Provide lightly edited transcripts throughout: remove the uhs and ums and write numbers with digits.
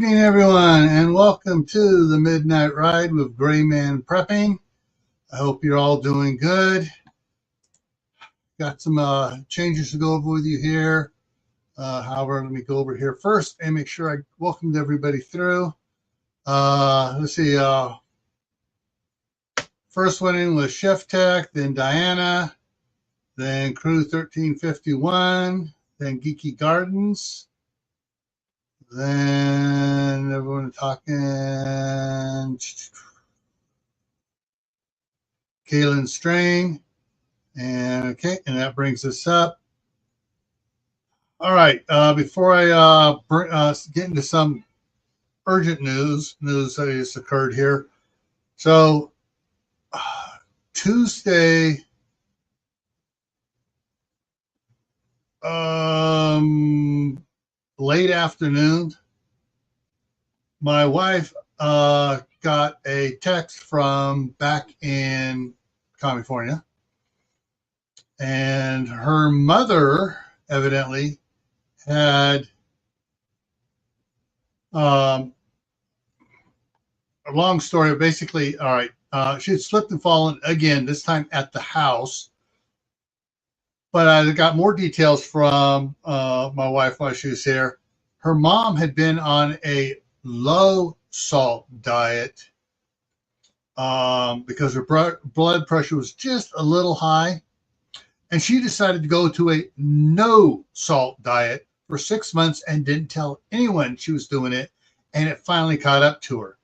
evening, everyone, and welcome to the Midnight Ride with Gray Man Prepping. I hope you're all doing good. Got some changes to go over with you here. However, let me go over here first and make sure I welcomed everybody through. Let's see. First one in was Chef Tech, then Diana, then Crew 1351, then Geeky Gardens. Then everyone talking. Kaylin Strain. And okay, and that brings us up. All right. Before I get into some urgent news that just occurred here. So Tuesday, late afternoon, my wife got a text from back in California, and her mother evidently had a long story. Basically, all right, she had slipped and fallen again, this time at the house. But I got more details from my wife while she was here. Her mom had been on a low salt diet because her blood pressure was just a little high. And she decided to go to a no salt diet for 6 months and didn't tell anyone she was doing it. And it finally caught up to her.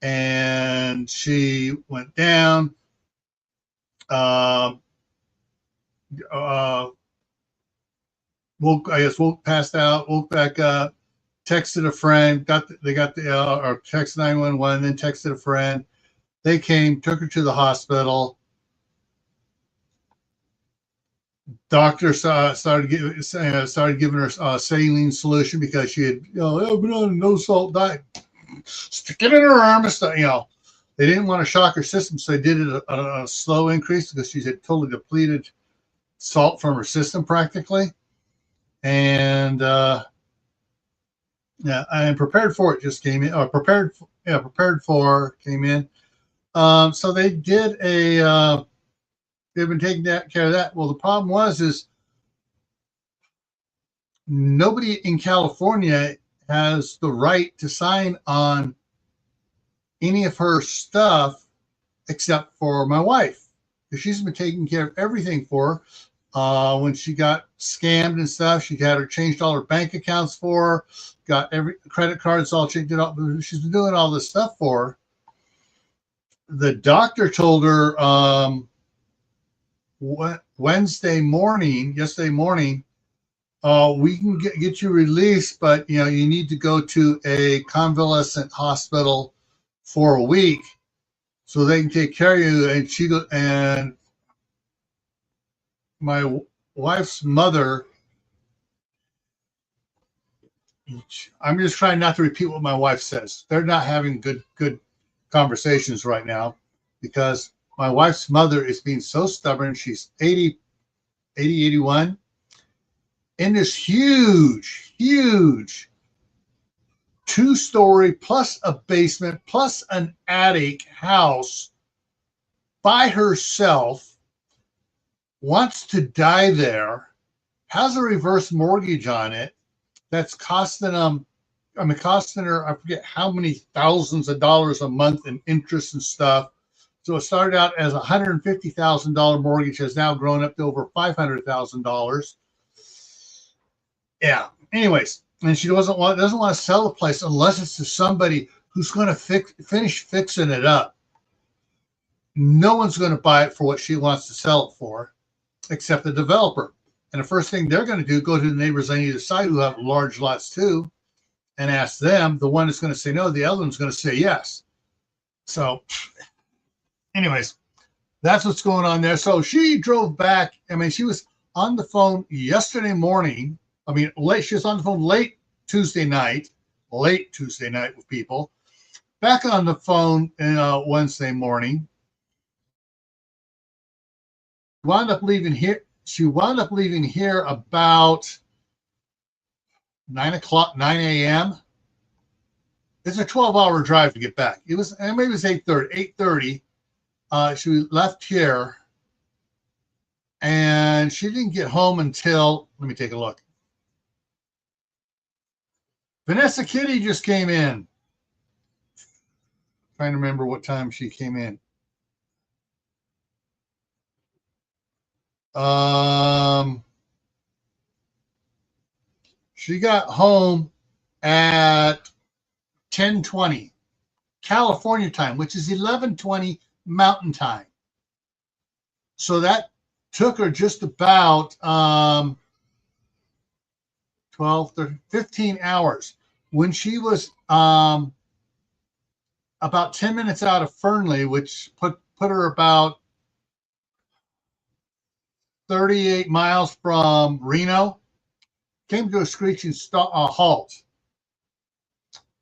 And she went down. Woke passed out, woke back up, texted a friend, or texted 911, then texted a friend. They came, took her to the hospital. Doctor started giving her saline solution because she had been on a no salt diet. Stick it in her arm and stuff. They didn't want to shock her system, so they did it a slow increase because she had totally depleted salt from her system practically. And and Prepared For It just came in. Prepared For came in. So they did they've been taking care of that. Well, the problem is nobody in California has the right to sign on any of her stuff except for my wife, because she's been taking care of everything for her. When she got scammed and stuff, she had her changed all her bank accounts for her, got every credit cards all checked it out. She's been doing all this stuff for her. The doctor told her yesterday morning, we can get you released, but you need to go to a convalescent hospital for a week so they can take care of you. And my wife's mother, I'm just trying not to repeat what my wife says. They're not having good conversations right now because my wife's mother is being so stubborn. She's 81 in this huge 2-story plus a basement plus an attic house by herself, wants to die there, has a reverse mortgage on it that's costing her, I forget how many thousands of dollars a month in interest and stuff. So it started out as a $150,000 mortgage, has now grown up to over $500,000. Yeah. Anyways, and she doesn't want to sell the place unless it's to somebody who's going to finish fixing it up. No one's going to buy it for what she wants to sell it for, except the developer. And the first thing they're going to do, go to the neighbors on either side who have large lots too, and ask them. The one that's going to say no, the other one's going to say yes. So anyways, that's what's going on there. So she drove back. She was on the phone yesterday morning. She was on the phone late Tuesday night with people. Back on the phone Wednesday morning. She wound up leaving here about 9 a.m. It's a 12-hour drive to get back. It was, maybe it was 8:30. 8:30. She left here, and she didn't get home until, let me take a look. Vanessa Kitty just came in. Trying to remember what time she came in. She got home at 10:20 California time, which is 11:20 Mountain time. So that took her just about 12, 13, 15 hours. When she was about 10 minutes out of Fernley, which put her about 38 miles from Reno, came to a screeching halt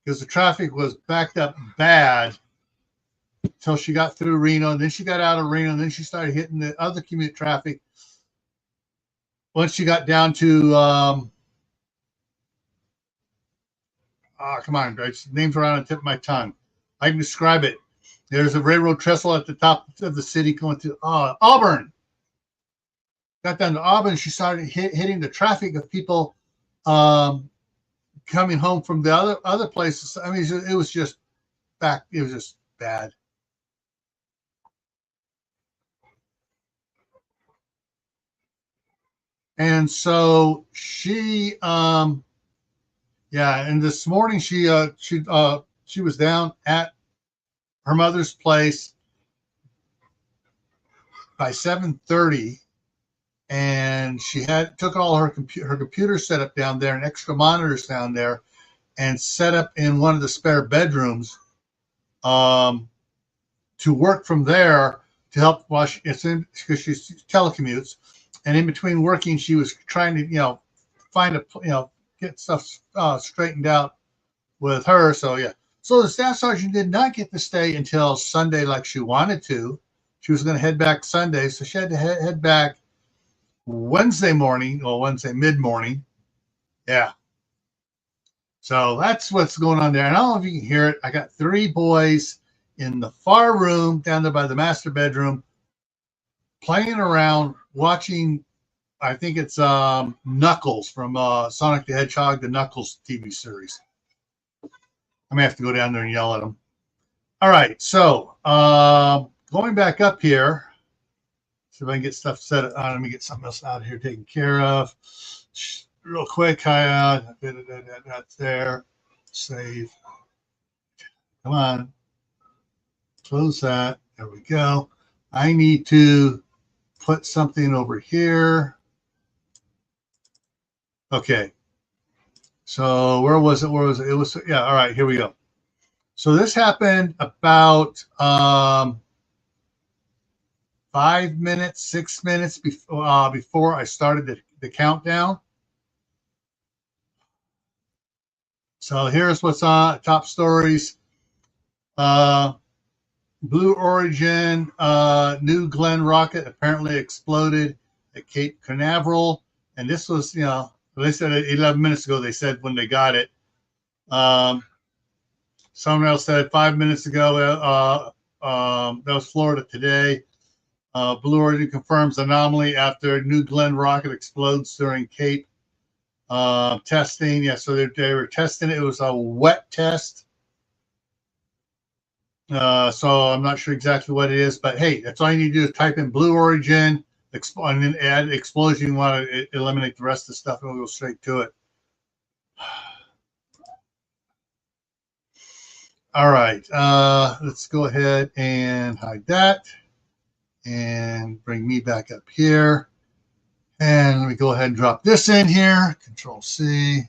because the traffic was backed up bad until she got through Reno. And then she got out of Reno, and then she started hitting the other commute traffic. Once she got down to, come on, names are on the tip of my tongue. I can describe it. There's a railroad trestle at the top of the city going to Auburn. Got down to Auburn, she started hitting the traffic of people coming home from the other places. I mean, it was just back. It was just bad. And so she, yeah. And this morning she was down at her mother's place by 7:30. And she took all her computer set up down there and extra monitors down there and set up in one of the spare bedrooms to work from there to help because she telecommutes. And in between working, she was trying to, find get stuff straightened out with her. So, yeah. So the staff sergeant did not get to stay until Sunday like she wanted to. She was going to head back Sunday. So she had to head back Wednesday mid-morning. Yeah. So that's what's going on there. And I don't know if you can hear it. I got 3 boys in the far room down there by the master bedroom playing around, watching, I think it's Knuckles from Sonic the Hedgehog, the Knuckles TV series. I may have to go down there and yell at them. All right. So going back up here. See if I can get stuff set up. Let me get something else out of here taken care of. Real quick. That's there. Save. Come on. Close that. There we go. I need to put something over here. Okay. So where was it? It was, yeah. All right. Here we go. So this happened about 5 minutes, 6 minutes before I started the countdown. So here's what's on top stories. Blue Origin, New Glenn rocket apparently exploded at Cape Canaveral. And this was, they said 11 minutes ago, they said when they got it. Someone else said 5 minutes ago, that was Florida Today. Blue Origin confirms anomaly after New Glenn rocket explodes during Cape testing. Yeah, so they were testing it. It was a wet test. So I'm not sure exactly what it is, but hey, that's all you need to do is type in Blue Origin and then add explosion. You want to eliminate the rest of the stuff, and we'll go straight to it. All right, let's go ahead and hide that and bring me back up here. And let me go ahead and drop this in here. Control C.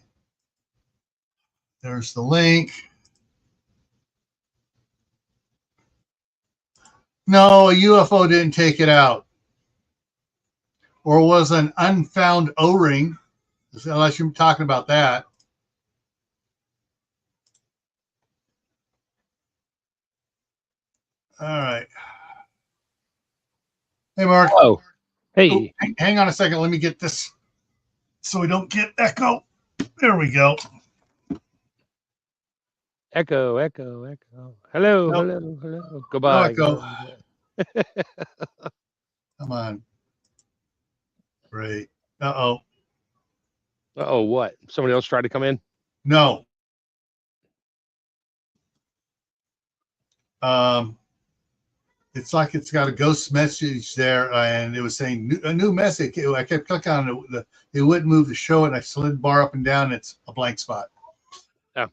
There's the link. No, a UFO didn't take it out. Or was an unfound O-ring, unless you're talking about that. All right. Hey, Mark. Oh, hey. Oh, hang on a second. Let me get this so we don't get echo. There we go. Echo, echo, echo. Hello, Nope, hello, hello. no Goodbye, echo. goodbye, Come on. Great. Uh-oh. oh, what? Somebody else tried to come in? No. Um, it's like it's got a ghost message there, and it was saying a new message. I kept clicking on it. It wouldn't move to show it. I slid bar up and down. It's a blank spot. Yeah.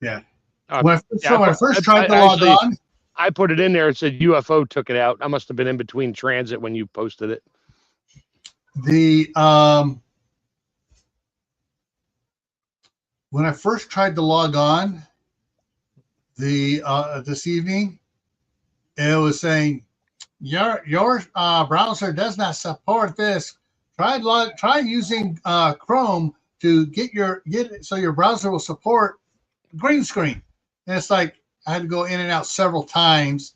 Yeah. Uh, So when I first tried to I log actually on, I put it in there. It said UFO took it out. I must have been in between transit when you posted it. the when I first tried to log on this evening, it was saying your browser does not support this. Try using Chrome to get it so your browser will support green screen. And it's like I had to go in and out several times,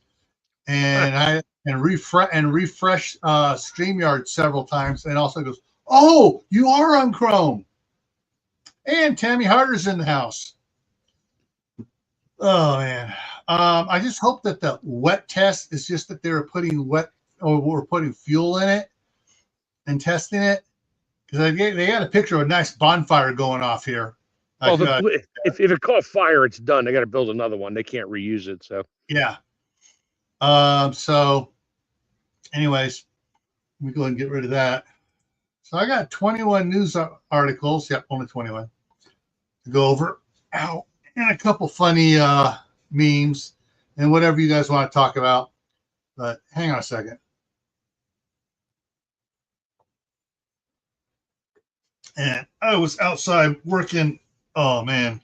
Huh. and refresh StreamYard several times, and also goes, "Oh, you are on Chrome." And Tammy Harder's in the house. Oh man, I just hope that the wet test is just that they were putting we're putting fuel in it and testing it, because they got a picture of a nice bonfire going off here. Well, if it caught fire, it's done. They got to build another one. They can't reuse it. So Yeah. So, anyways, let me go ahead and get rid of that. So I got 21 news articles. Yep, only 21 to go over. Ow. And a couple funny memes and whatever you guys want to talk about. But hang on a second. And I was outside working. Oh man.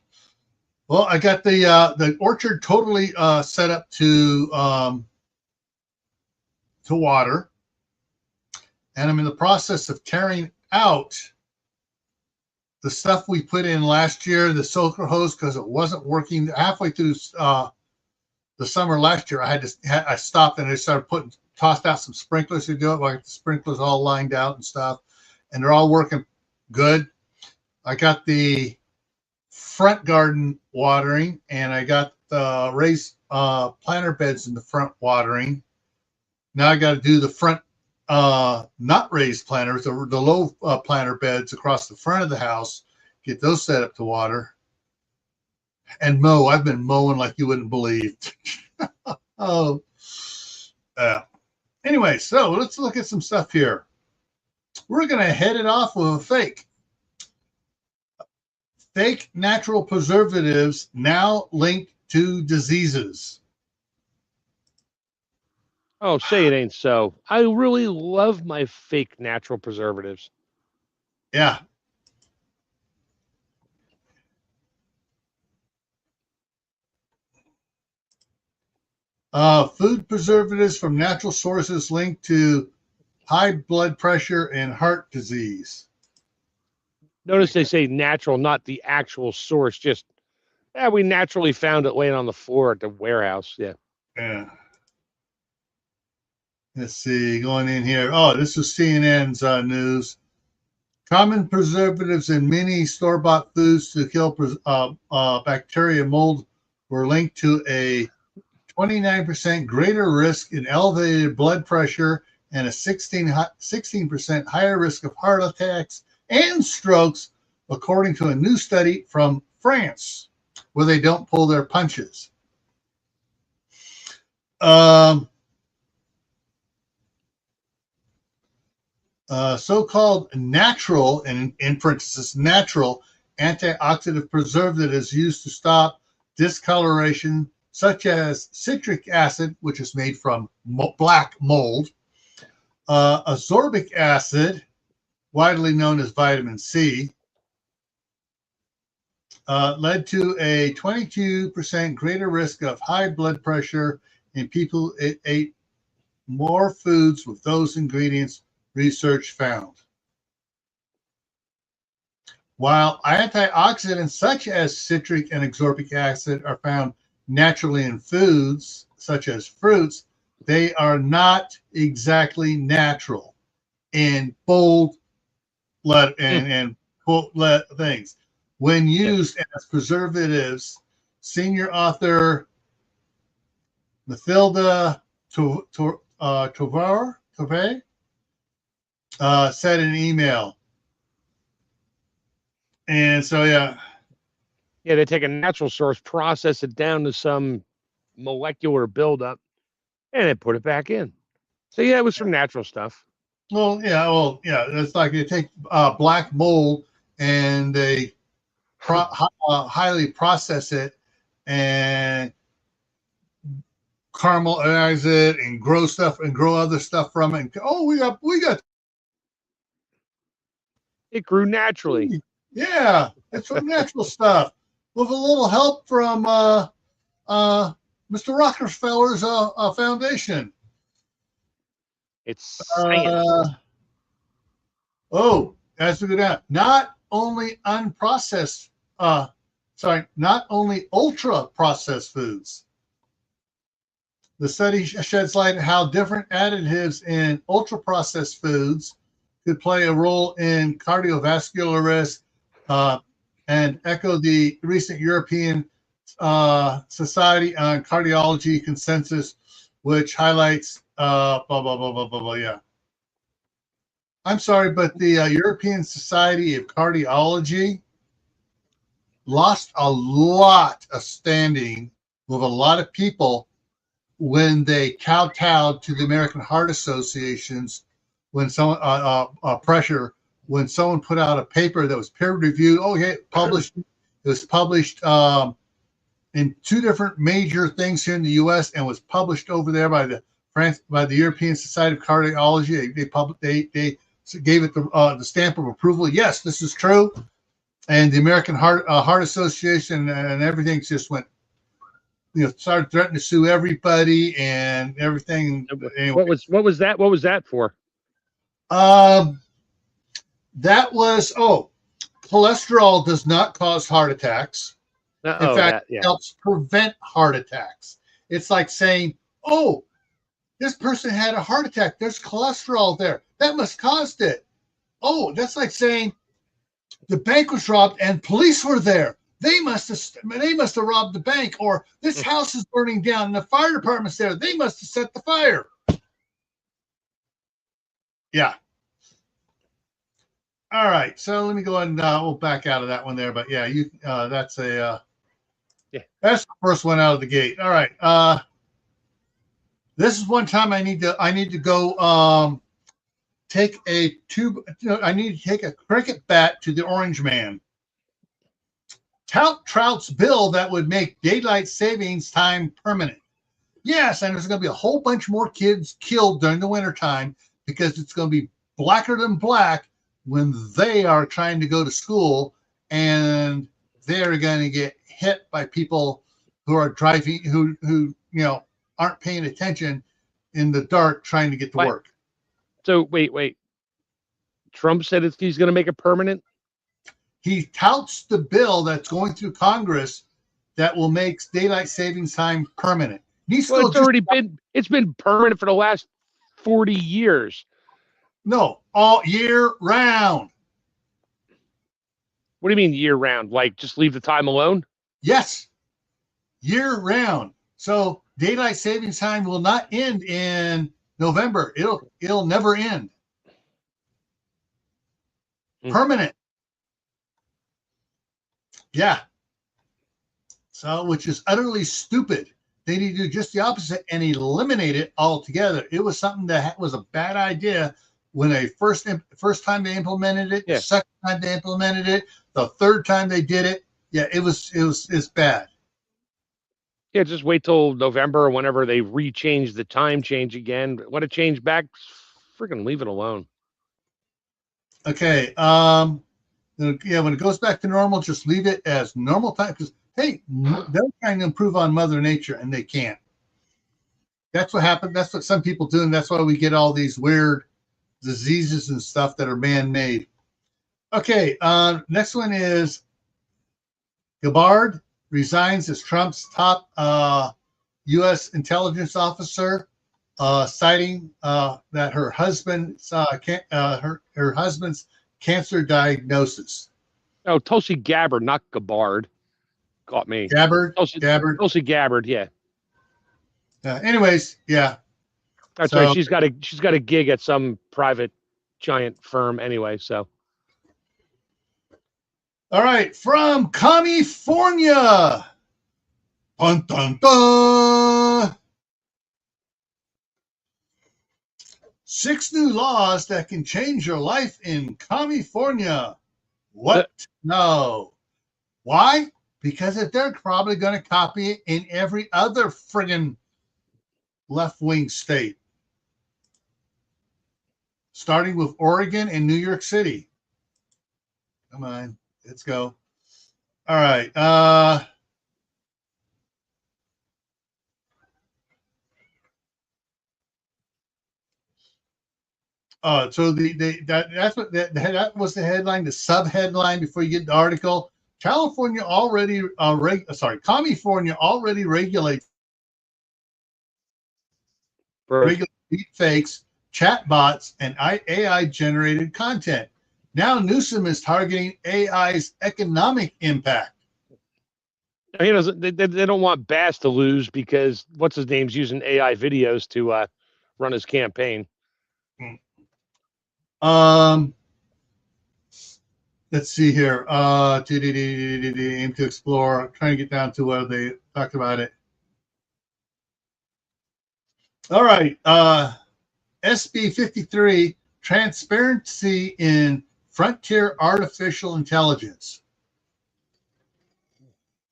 Well, I got the orchard totally set up to water, and I'm in the process of tearing out the stuff we put in last year, the soaker hose, because it wasn't working. Halfway through the summer last year, I stopped and I started tossed out some sprinklers to do it. Like the sprinklers all lined out and stuff, and they're all working good. I got the front garden watering, and I got the raised planter beds in the front watering. Now I got to do the front not raised planters, the low planter beds across the front of the house, get those set up to water. And mow. I've been mowing like you wouldn't believe. Oh, anyway, so let's look at some stuff here. We're going to head it off with a fake natural preservatives now linked to diseases. oh, say it ain't so. I really love my fake natural preservatives. Yeah. Food preservatives from natural sources linked to high blood pressure and heart disease. Notice they say natural, not the actual source. Just we naturally found it laying on the floor at the warehouse. Yeah. Yeah. Let's see, going in here. Oh, this is CNN's news. Common preservatives in many store-bought foods to kill bacteria mold were linked to a 29% greater risk in elevated blood pressure and a 16% higher risk of heart attacks and strokes, according to a new study from France, where they don't pull their punches. So-called natural, and in parentheses, natural antioxidant preservatives used to stop discoloration, such as citric acid, which is made from black mold, ascorbic acid, widely known as vitamin C, led to a 22% greater risk of high blood pressure in people who ate more foods with those ingredients, research found. While antioxidants such as citric and ascorbic acid are found naturally in foods, such as fruits, they are not exactly natural in bold and bold things. When Yeah. used as preservatives, senior author Mathilda Tovar said in an email. And so, yeah, they take a natural source, process it down to some molecular buildup, and then put it back in. So yeah, it was from natural stuff. well, yeah. It's like they take black mold and they highly process it and caramelize it and grow stuff and grow other stuff from it. And, oh, we got it grew naturally. Yeah, it's from natural stuff with a little help from Mr. Rockefeller's foundation. It's science. As we go down, not only ultra processed foods. The study sheds light on how different additives in ultra processed foods could play a role in cardiovascular risk, and echo the recent European Society on Cardiology consensus, which highlights blah blah blah blah blah blah. Yeah, I'm sorry, but the European Society of Cardiology lost a lot of standing with a lot of people when they kowtowed to the American Heart Association's pressure when someone put out a paper that was peer reviewed. Published. It was published in two different major things here in the U.S. and was published over there by the European Society of Cardiology. They gave it the stamp of approval. Yes, this is true. And the American Heart Association and everything just went, started threatening to sue everybody and everything. Anyway. What was that for? That was cholesterol does not cause heart attacks. In fact, it helps prevent heart attacks. It's like saying, "Oh, this person had a heart attack. There's cholesterol there. That must have caused it." Oh, that's like saying the bank was robbed and police were there. They must have robbed the bank, or this house is burning down and the fire department's there. They must have set the fire. Yeah. All right. So let me go and we'll back out of that one there. But yeah, that's the first one out of the gate. All right. This is one time I need to go take a tube. I need to take a cricket bat to the Orange Man. Trout's bill that would make daylight savings time permanent. Yes, and there's going to be a whole bunch more kids killed during the wintertime because it's going to be blacker than black when they are trying to go to school, and they're going to get hit by people who are driving, who aren't paying attention in the dark trying to get to work. So wait. Trump said he's going to make it permanent? He touts the bill that's going through Congress that will make daylight savings time permanent. It's been permanent for the last 40 years. No, all year round. What do you mean year round? Like just leave the time alone? Yes, year round. So daylight savings time will not end in November. It'll never end. Permanent. Yeah. So, which is utterly stupid. They need to do just the opposite and eliminate it altogether. It was something that was a bad idea when they first time they implemented it. The second time they implemented it, the third time they did it. Yeah, it's bad. Yeah, just wait till November or whenever they rechange the time change again. Want to change back? Freaking leave it alone. Okay. When it goes back to normal, just leave it as normal time, because hey, they're trying to improve on Mother Nature and they can't. That's what happened. That's what some people do, and that's why we get all these weird diseases and stuff that are man-made. Okay, next one is Gabbard resigns as Trump's top U.S. intelligence officer, citing that her husband's cancer diagnosis. Oh, Tulsi Gabbard, not Gabbard. caught me. Gabbard. Tulsi Gabbard, yeah. Anyways, yeah. That's right. She's got a gig at some private giant firm anyway. So, all right, from California. Dun, dun, dun. 6 new laws that can change your life in California. What? No. Why? Because they're probably going to copy it in every other friggin' left-wing state. Starting with Oregon and New York City. Come on, let's go. All right. So that was the headline, the sub-headline before you get the article. California already California already regulates deepfakes, chatbots, and AI-generated content. Now Newsom is targeting AI's economic impact. He doesn't. They don't want Bass to lose because what's his name's using AI videos to run his campaign. Let's see here. Aim to explore. I'm trying to get down to where they talked about it. All right. SB 53, transparency in frontier artificial intelligence.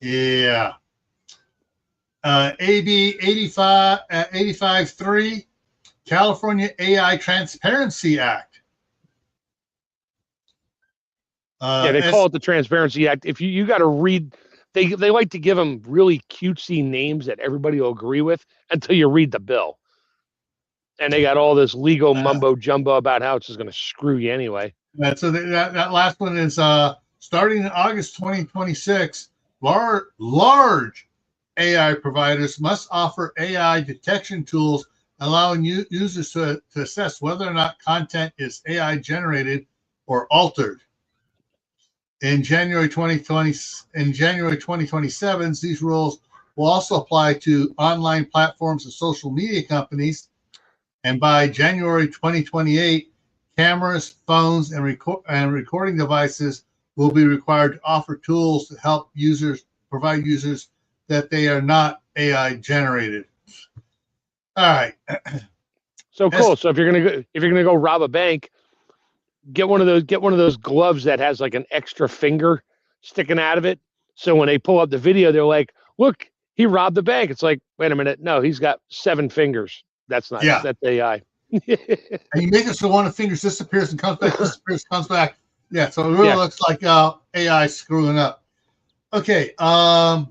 Yeah. AB 85.3, California AI Transparency Act. They call it the Transparency Act. If you got to read, they like to give them really cutesy names that everybody will agree with until you read the bill. And they got all this legal mumbo jumbo about how it's just going to screw you anyway. So that last one is starting in August 2026. Large AI providers must offer AI detection tools, allowing users to assess whether or not content is AI generated or altered. In January 2027, these rules will also apply to online platforms and social media companies. And by January 2028, cameras, phones, and recording devices will be required to offer tools to help provide users that they are not AI generated. All right. So cool. So if you're gonna go rob a bank, get one of those gloves that has like an extra finger sticking out of it. So when they pull up the video, they're like, "Look, he robbed the bank." It's like, wait a minute, no, he's got 7 fingers. That's not. Yeah. That's AI. And you make it so one of the fingers disappears and comes back, disappears, comes back. Yeah. So it really looks like AI screwing up. Okay. The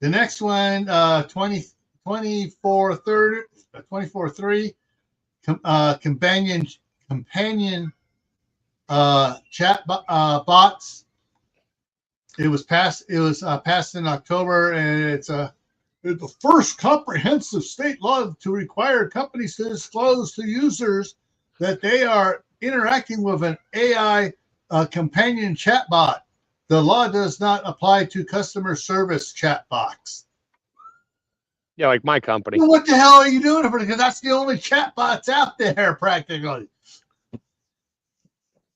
next one, 24.3, companion chat bots. It was passed in October, and it's the first comprehensive state law to require companies to disclose to users that they are interacting with an AI companion chatbot. The law does not apply to customer service chatbots. Yeah, like my company. Well, what the hell are you doing? Because that's the only chatbots out there, practically.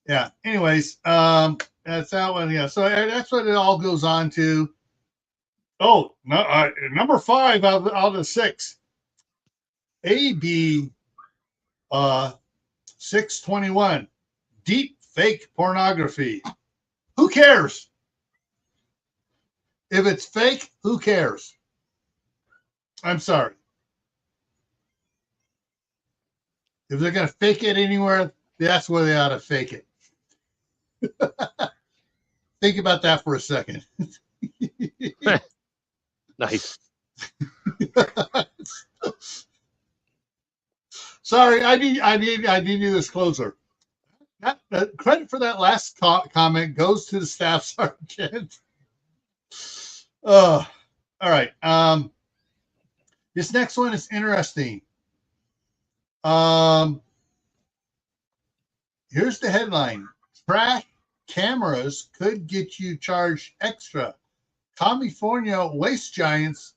Yeah. Anyways, that's that one. Yeah. So that's what it all goes on to. Oh, no, number 5 out of 6. AB 621. Deep fake pornography. Who cares? If it's fake, who cares? I'm sorry. If they're going to fake it anywhere, that's where they ought to fake it. Think about that for a second. Nice. Sorry, I need you this closer. Credit for that last comment goes to the staff sergeant. All right. This next one is interesting. Here's the headline: track cameras could get you charged extra California waste giants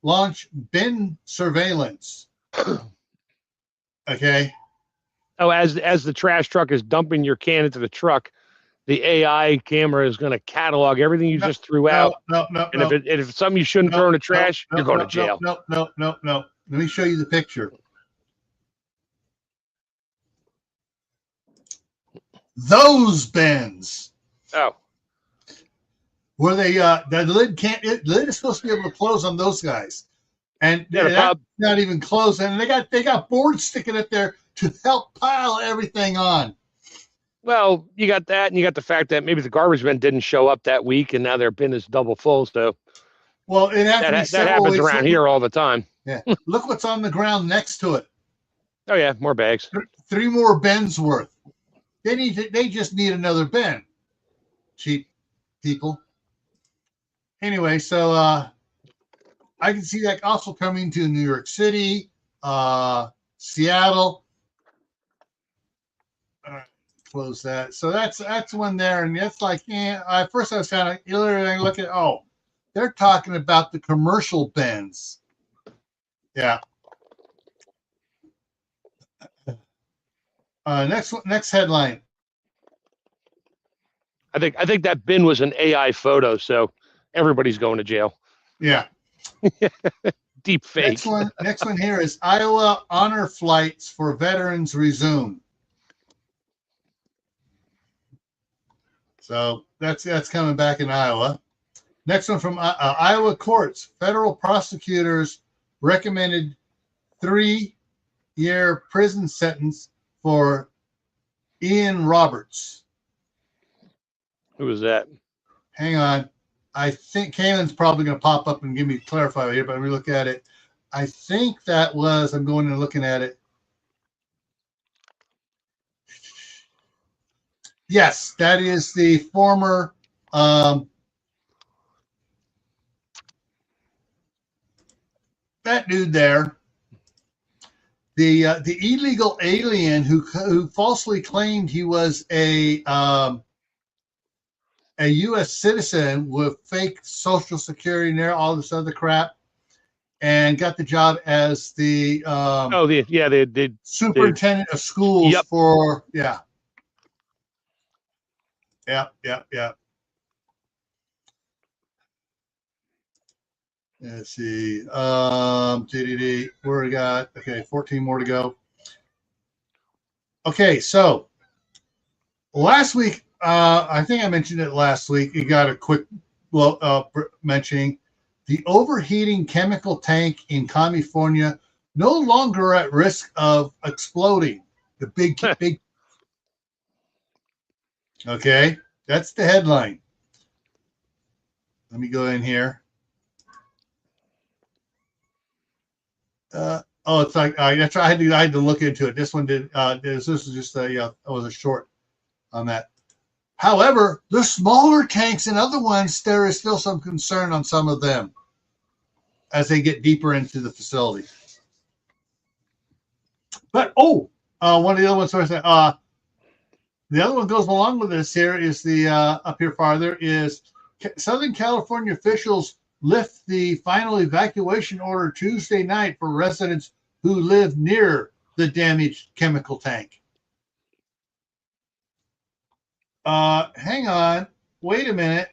launch bin surveillance. Okay. Oh, as the trash truck is dumping your can into the truck, the AI camera is going to catalog everything you just threw out. No. And if it's something you shouldn't throw in the trash, you're going to jail. No. Let me show you the picture. Those bins. Oh. Where they the lid is supposed to be able to close on those guys. And that's not even closed. And they got boards sticking up there to help pile everything on. Well, you got that, and you got the fact that maybe the garbage bin didn't show up that week, and now their bin is double full. So, well, that happens around here all the time. Yeah, look what's on the ground next to it. Oh yeah, more bags. 3 more bins worth. They just need another bin. Cheap people. Anyway, so I can see that also coming to New York City, Seattle. Close that. So that's one there, and it's like, at first I was kind of literally looking. Oh, they're talking about the commercial bins. Yeah. Next headline. I think that bin was an AI photo, so everybody's going to jail. Yeah. Deep fake. Next one here is Iowa honor flights for veterans resume. So that's coming back in Iowa. Next one from Iowa courts. Federal prosecutors recommended 3-year prison sentence for Ian Roberts. Who was that? Hang on. I think Kaylin's probably going to pop up and give me clarify here, but let me look at it. I think that was, I'm going and looking at it. Yes, that is the former that dude there. The illegal alien who falsely claimed he was a U.S. citizen with fake Social Security and all this other crap, and got the job as the superintendent of schools for Yep. Let's see. Where we got? Okay, 14 more to go. Okay, so last week, I think I mentioned it last week. You got a quick mentioning the overheating chemical tank in California no longer at risk of exploding. The big. Okay, that's the headline. Let me go in here. It's like that's right. I had to look into it. This one did. This is just it was a short on that. However, the smaller tanks and other ones, there is still some concern on some of them as they get deeper into the facility. But one of the other ones. The other one goes along with this. Here is the up here farther is Southern California officials lift the final evacuation order Tuesday night for residents who live near the damaged chemical tank. Hang on, wait a minute.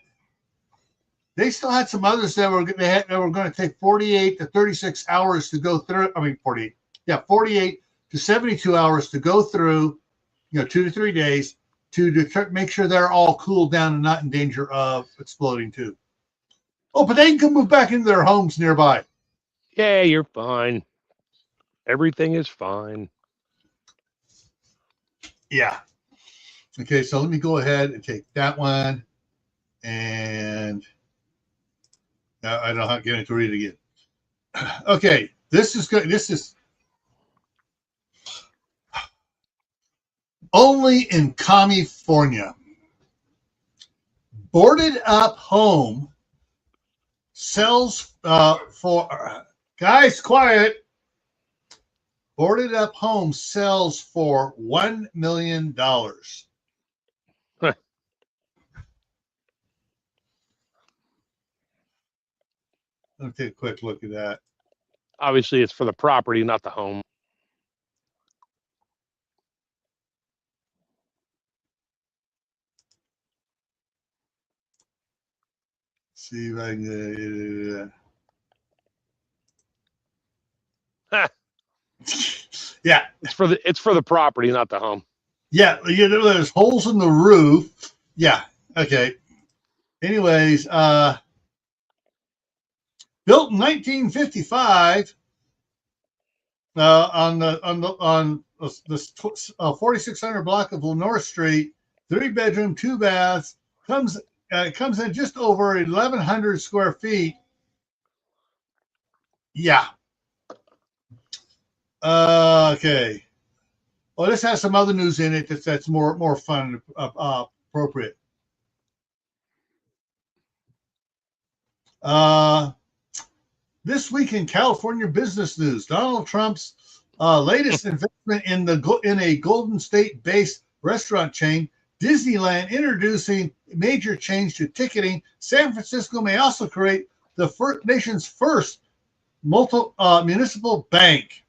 They still had some others that were going to take 48 to 36 hours to go through. 48 to 72 hours to go through. 2 to 3 days to make sure they're all cooled down and not in danger of exploding too. Oh, but they can move back into their homes nearby. Yeah, you're fine. Everything is fine. Yeah. Okay, so let me go ahead and take that one. And now I don't have to get into read it again. Okay, this is good. This is only in California. Boarded up home sells for guys, quiet. Boarded up home sells for $1 million. Let me take a quick look at that. Obviously, it's for the property, not the home. See if I can. Yeah, It's for the property, not the home. yeah. There's holes in the roof. Yeah. Okay. Anyways, built in 1955 on the 4600 block of Lenore Street, 3-bedroom, 2 baths, comes in just over 1,100 square feet. Yeah. Okay. Well, this has some other news in it that's more fun and appropriate. This week in California business news, Donald Trump's latest investment in a Golden State-based restaurant chain, Disneyland, introducing major change to ticketing. San Francisco may also create the nation's first municipal bank.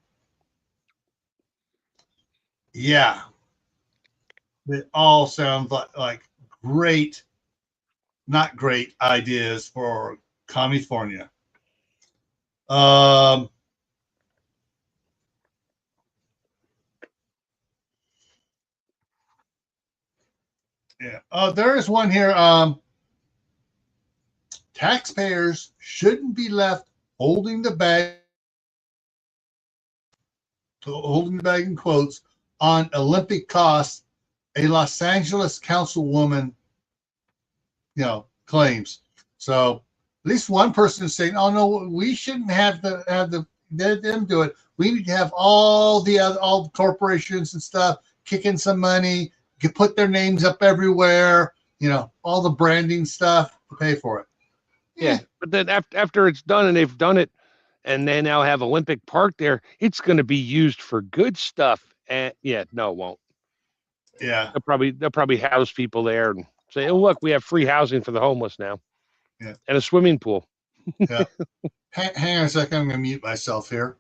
Yeah, it all sounds like great, not great ideas for California. Yeah. There is one here. Taxpayers shouldn't be left holding the bag in quotes on Olympic costs. A Los Angeles councilwoman, claims. So at least one person is saying, "Oh no, we shouldn't have them do it. We need to have all the corporations and stuff kicking some money, put their names up everywhere. All the branding stuff to pay for it." Yeah, but then after it's done and they've done it, and they now have Olympic Park there, it's going to be used for good stuff. And no, it won't. Yeah, they'll probably house people there and say, "Oh, look, we have free housing for the homeless now." Yeah, and a swimming pool. Yeah. Hang on a second. I'm going to mute myself here.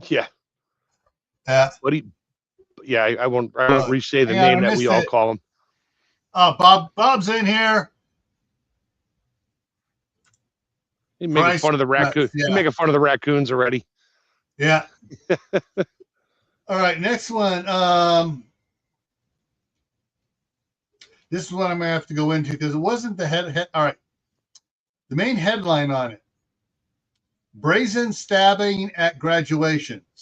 Yeah. What do you? Yeah, I won't re-say the name that we all call him. Bob's in here. He's making fun of the raccoon. He's making fun of the raccoons already. Yeah. All right, next one. This is what I'm gonna have to go into because it wasn't the head. All right, the main headline on it: brazen stabbing at graduation /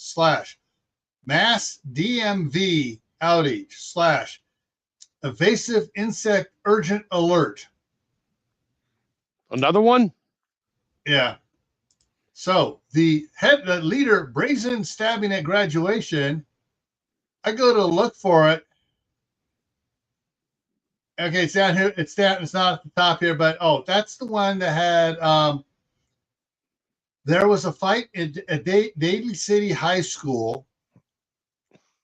mass DMV outage / evasive insect urgent alert. Another one? Yeah. So the leader, brazen stabbing at graduation. I go to look for it. Okay, it's down here. It's down. It's not at the top here, but that's the one that had. There was a fight at Daly City High School,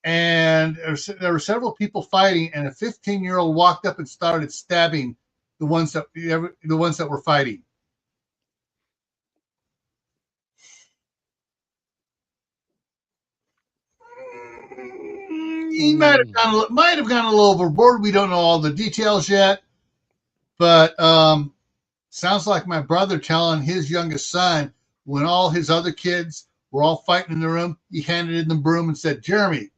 and there were several people fighting, and a 15-year-old walked up and started stabbing the ones that were fighting. He might have gone a little overboard. We don't know all the details yet, but sounds like my brother telling his youngest son when all his other kids were all fighting in the room, he handed in the broom and said, "Jeremy,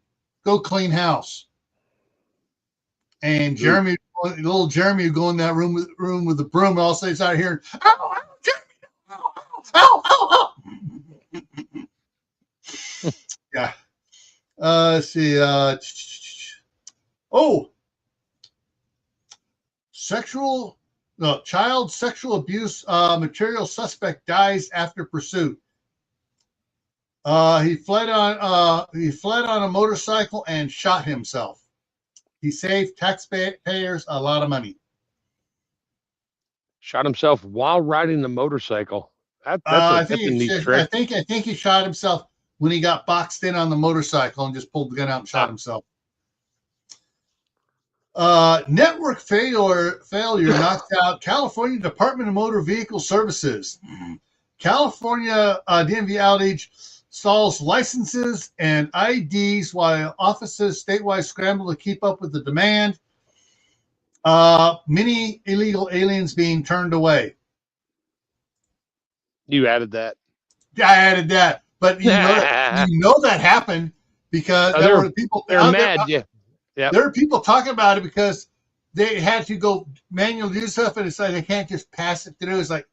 go clean house." And Jeremy, little Jeremy, would go in that room with the broom, and all of a sudden he's out here, "Ow, Jeremy, ow." Yeah. Let's see. Child sexual abuse material suspect dies after pursuit. He fled on a motorcycle and shot himself. He saved taxpayers a lot of money. Shot himself while riding the motorcycle. That's I that's think a neat I trick. think he shot himself when he got boxed in on the motorcycle and just pulled the gun out and shot himself. Network failure knocked out California Department of Motor Vehicle Services. California DMV outage stalls licenses and IDs while offices statewide scramble to keep up with the demand. Many illegal aliens being turned away. You added that. I added that, but you know that happened because there were people. They're mad. Yeah. There are people talking about it because they had to go manually do stuff, and it's like they can't just pass it through. It's like,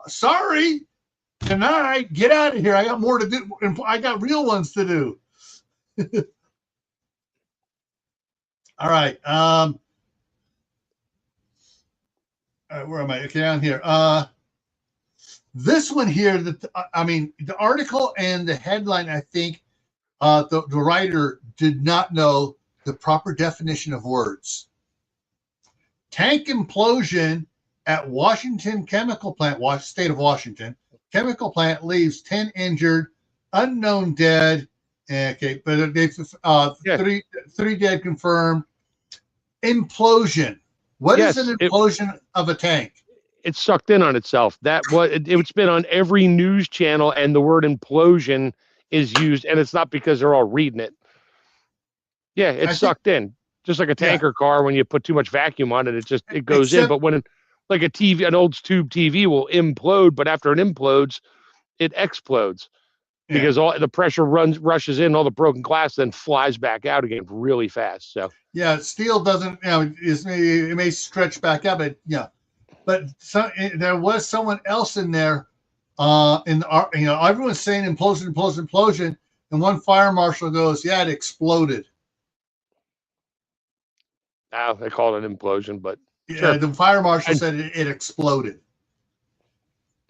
sorry, denied. Get out of here. I got more to do. I got real ones to do. All right. Where am I? Okay, down here. This one here, the article and the headline, I think the writer did not know the proper definition of words. Tank implosion at Washington chemical plant, state of Washington. Chemical plant leaves 10 injured, unknown dead. Okay, but they've three dead confirmed. Implosion. What is an implosion of a tank? It sucked in on itself. It's been on every news channel, and the word implosion is used, and it's not because they're all reading it. Yeah, it's sucked in, just like a tanker car. When you put too much vacuum on it, it goes in. But when like an old tube TV will implode, but after it implodes, it explodes because all the pressure rushes in, all the broken glass then flies back out again really fast. So steel doesn't. It may stretch back up, but there was someone else in there. Everyone's saying implosion, and one fire marshal goes, "Yeah, it exploded." Now they call it an implosion, but the fire marshal said it exploded.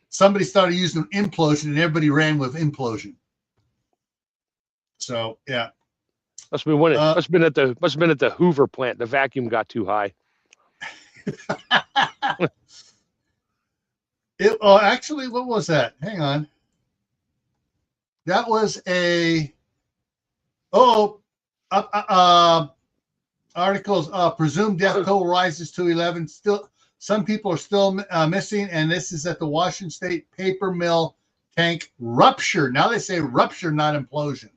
Somebody started using implosion, and everybody ran with implosion. So must have been at the Hoover plant. The vacuum got too high. Actually, what was that? Hang on. That was articles. Presumed death toll rises to 11. Still, some people are still missing, and this is at the Washington State paper mill tank rupture. Now they say rupture, not implosion,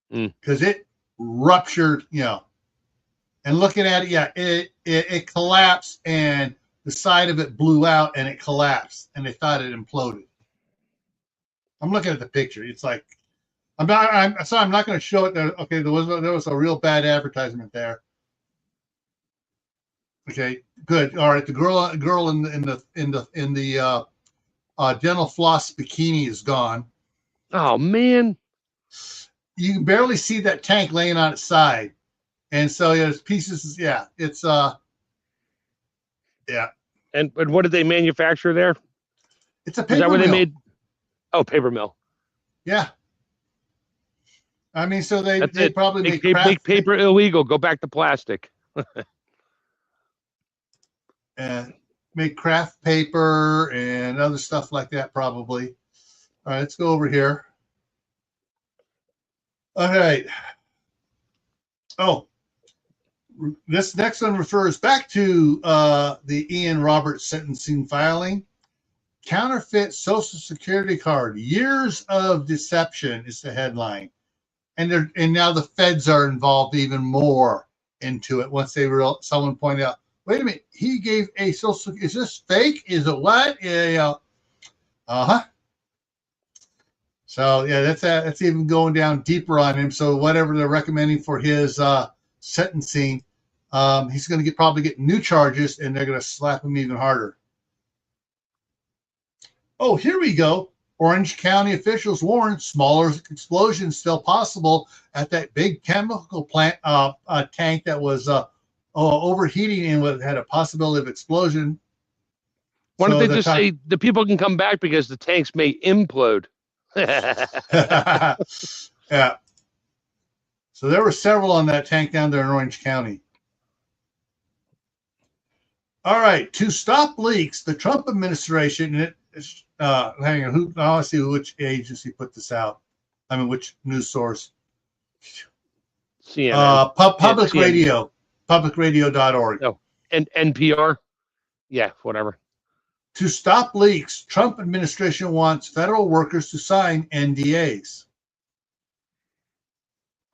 because it ruptured. And looking at it, it collapsed, and the side of it blew out, and it collapsed, and they thought it imploded. I'm looking at the picture. It's like I'm not going to show it. Okay, there was a real bad advertisement there. Okay, good. All right, the girl in the dental floss bikini is gone. Oh man, you can barely see that tank laying on its side, and so there's pieces. It's And what did they manufacture there? It's a paper mill. Is that where they made? Oh, paper mill. Yeah. So they probably make paper illegal. Go back to plastic. Make craft paper and other stuff like that, probably. All right, let's go over here. All right. Oh, this next one refers back to the Ian Roberts sentencing filing. Counterfeit Social Security card. Years of deception is the headline. And now the feds are involved even more into it once someone pointed out, wait a minute, he gave a social. Is this fake? Is it what? Yeah. So that's even going down deeper on him. So whatever they're recommending for his sentencing, he's going to probably get new charges, and they're going to slap him even harder. Oh, here we go. Orange County officials warn smaller explosions still possible at that big chemical plant tank that was overheating and had a possibility of explosion. Why don't they just say the people can come back because the tanks may implode? Yeah. So there were several on that tank down there in Orange County. All right. To stop leaks, the Trump administration, hang on, I want to see which agency put this out. I mean, which news source? CNN. Public CNN. Radio, publicradio.org. No, and NPR. Yeah, whatever. To stop leaks, Trump administration wants federal workers to sign NDAs.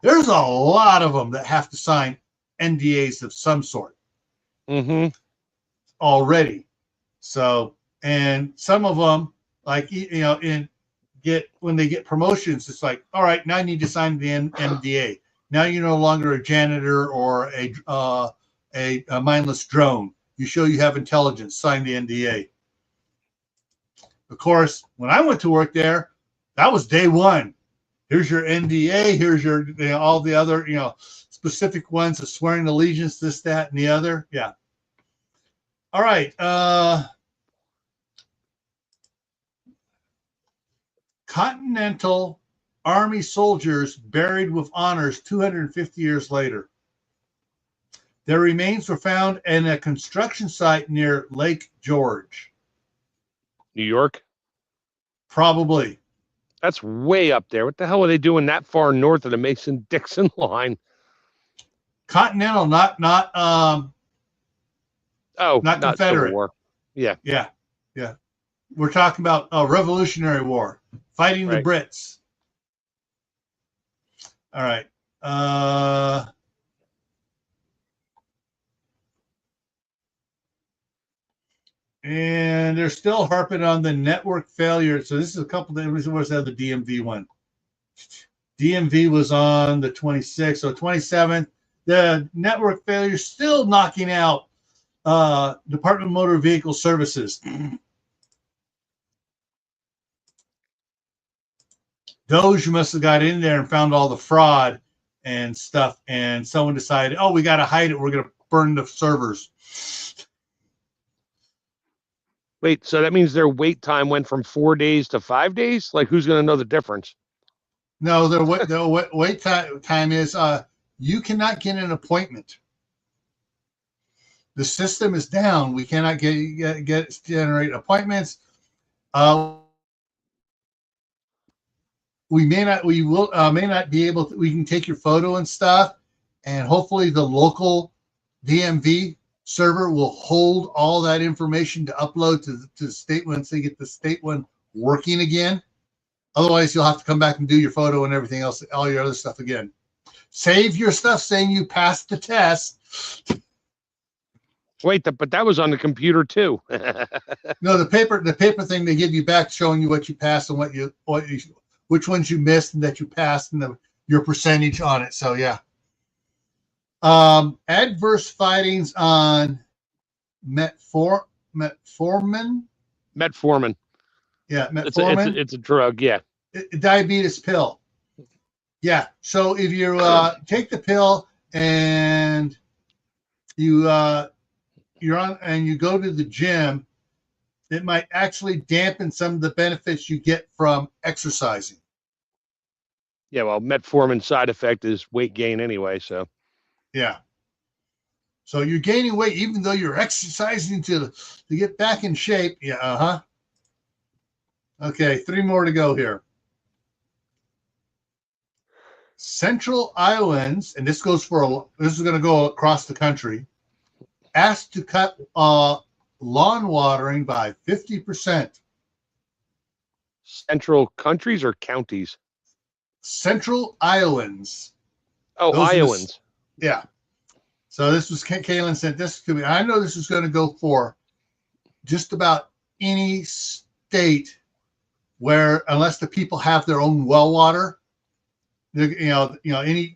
There's a lot of them that have to sign NDAs of some sort already. So, and some of them, like, when they get promotions, it's like, all right, now I need to sign the NDA. Now you're no longer a janitor or a mindless drone. You show you have intelligence, sign the NDA. Of course, when I went to work there, that was day one. Here's your NDA. Here's your all the other specific ones of swearing allegiance, this, that, and the other. Yeah. All right. Continental Army soldiers buried with honors 250 years later. Their remains were found in a construction site near Lake George. New York? Probably. That's way up there. What the hell are they doing that far north of the Mason-Dixon line? Continental, not Confederate. Civil War. Yeah. We're talking about Revolutionary War, fighting the Brits. All right. And they're still harping on the network failure. So this is a couple of days. Where's the DMV one? DMV was on the 26th. So 27th, the network failure still knocking out Department of Motor Vehicle Services. Those must have got in there and found all the fraud and stuff. And someone decided, oh, we got to hide it. We're going to burn the servers. Wait, so that means their wait time went from 4 days to 5 days? Like, who's going to know the difference? No, their wait time is you cannot get an appointment. The system is down. We cannot generate appointments. We may not be able to. We can take your photo and stuff, and hopefully the local DMV server will hold all that information to upload to the state once they get the state one working again. Otherwise, you'll have to come back and do your photo and everything else, all your other stuff again. Save your stuff saying you passed the test. Wait, but that was on the computer too. No, the paper thing they give you back showing you what you passed and which ones you missed and that you passed and your percentage on it. So yeah. Adverse findings on metformin. Metformin. Yeah, metformin. It's a drug. Yeah. Diabetes pill. Yeah. So if you take the pill and you're on and you go to the gym, it might actually dampen some of the benefits you get from exercising. Yeah, well, metformin side effect is weight gain anyway, so. Yeah. So you're gaining weight even though you're exercising to get back in shape. Yeah, Okay, 3 more to go here. Central Iowans, and this is going to go across the country, asked to cut lawn watering by 50%. Central countries or counties? Central Iowans. Oh, Iowans. Yeah. So this was Kaylin sent this to me. I know this is going to go for just about any state where, unless the people have their own well water, any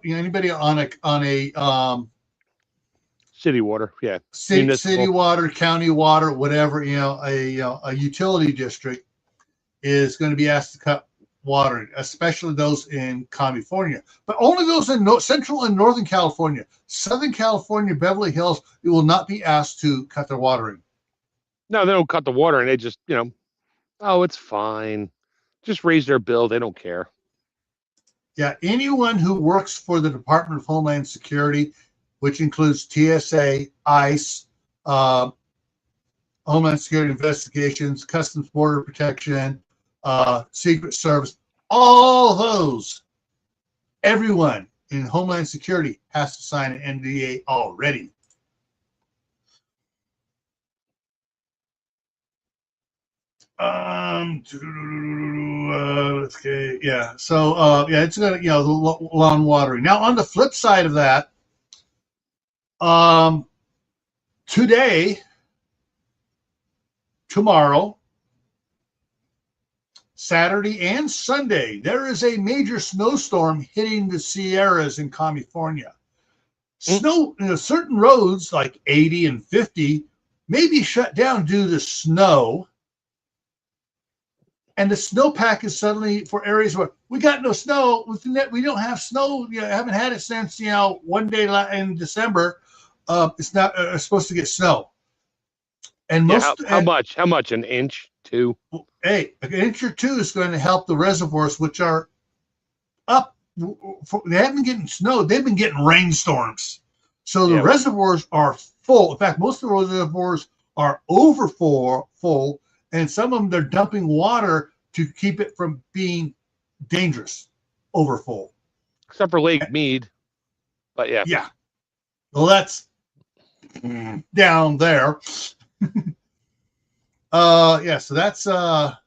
anybody on a city water, yeah, city water, county water, whatever, a utility district is going to be asked to cut watering, especially those in California, but only those in Central and Northern California. Southern California, Beverly Hills, it will not be asked to cut their watering. No, they don't cut the water, and they just, oh, it's fine. Just raise their bill. They don't care. Yeah, anyone who works for the Department of Homeland Security, which includes TSA, ICE, Homeland Security investigations, Customs Border Protection, Secret Service, all those, everyone in Homeland Security has to sign an NDA already. Okay, yeah. So it's gonna, the lawn watering. Now on the flip side of that, today, tomorrow, Saturday and Sunday, there is a major snowstorm hitting the Sierras in California. Snow, certain roads like 80 and 50 may be shut down due to snow. And the snowpack is suddenly for areas where we got no snow. We don't have snow. Haven't had it since, one day in December. It's not supposed to get snow. And how much? How much? An inch, 2? Hey, an inch or 2 is going to help the reservoirs, which are up. They haven't been getting snow. They've been getting rainstorms. So the reservoirs are full. In fact, most of the reservoirs are over full, and some of them, they're dumping water to keep it from being dangerous, over full. Except for Lake Mead. But yeah. Yeah. Well, that's down there. So that's the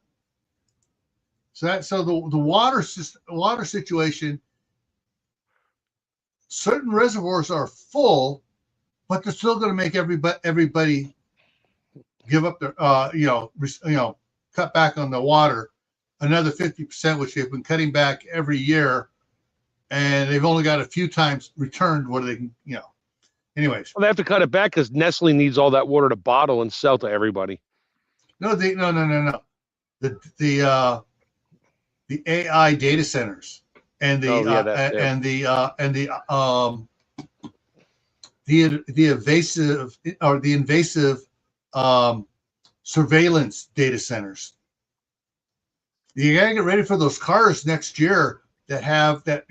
water situation. Certain reservoirs are full, but they're still going to make everybody give up their cut back on the water another 50%, which they've been cutting back every year, and they've only got a few times returned what they can, anyways. Well, they have to cut it back because Nestle needs all that water to bottle and sell to everybody. No. The AI data centers and the invasive surveillance data centers. You gotta get ready for those cars next year that have that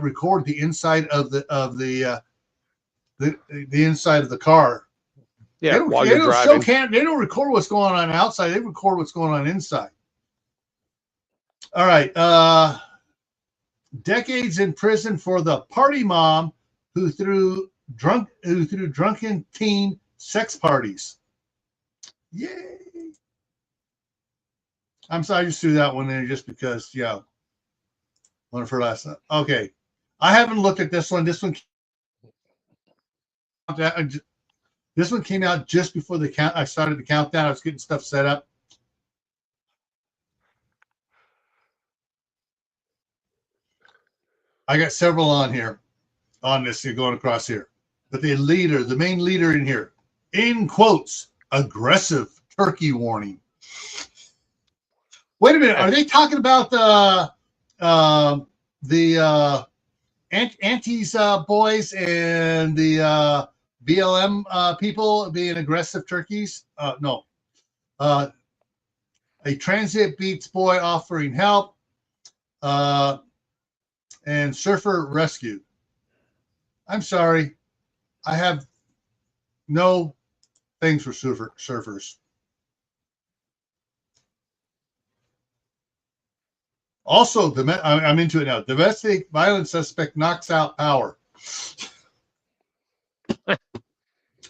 record the inside of the inside of the car. Yeah, while you're driving. They don't record what's going on outside. They record what's going on inside. All right. Decades in prison for the party mom who threw drunken teen sex parties. Yay. I'm sorry, I just threw that one in just because, one of her last night. Okay. I haven't looked at this one. This one came out just before I started the countdown. I was getting stuff set up. I got several on here, on this going across here. But the main leader in here, in quotes, aggressive turkey warning. Wait a minute. Are they talking about the Anti's boys and the BLM people being aggressive turkeys? No. A transit beats boy offering help. And surfer rescued. I'm sorry. I have no things for surfers. Also, I'm into it now. Domestic violence suspect knocks out power.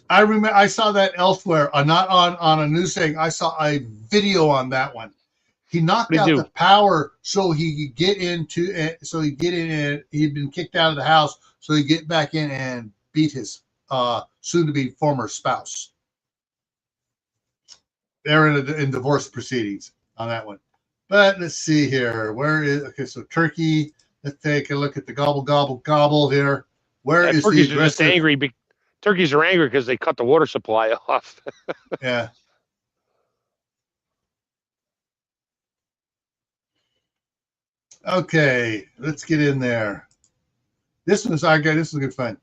I remember I saw that elsewhere, not on a news thing. I saw a video on that one. He knocked out the power so he could get into it. So he'd get in, and he'd been kicked out of the house, so he'd get back in and beat his soon-to-be former spouse. They're in divorce proceedings on that one. But let's see here. So Turkey. Let's take a look at the gobble here. Where is turkeys are just angry? Turkeys are angry because they cut the water supply off. Yeah. Okay, let's get in there. This is good fun.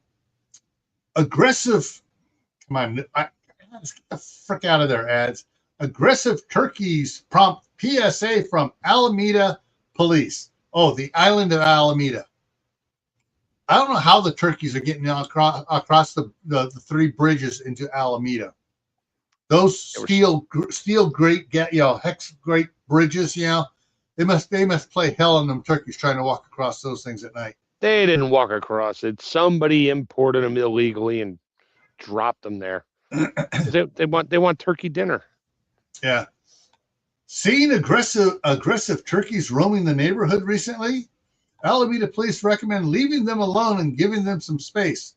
Aggressive. Come on, get the frick out of there, ads. Aggressive turkeys prompt PSA from Alameda police. Oh, the island of Alameda. I don't know how the turkeys are getting across the 3 bridges into Alameda. Those steel grate, hex grate bridges, they must play hell on them turkeys trying to walk across those things at night. They didn't walk across it. Somebody imported them illegally and dropped them there. they want turkey dinner. Yeah. Seeing aggressive turkeys roaming the neighborhood recently, Alameda police recommend leaving them alone and giving them some space.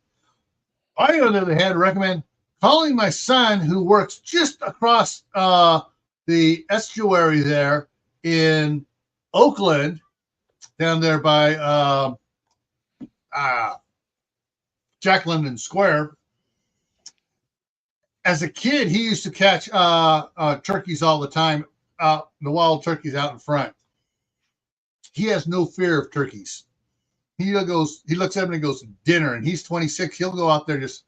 I, on the other hand, recommend calling my son, who works just across the estuary there in Oakland, down there by Jack London Square. As a kid, he used to catch turkeys all the time, the wild turkeys out in front. He has no fear of turkeys. He looks at them and goes, dinner, and he's 26. He'll go out there just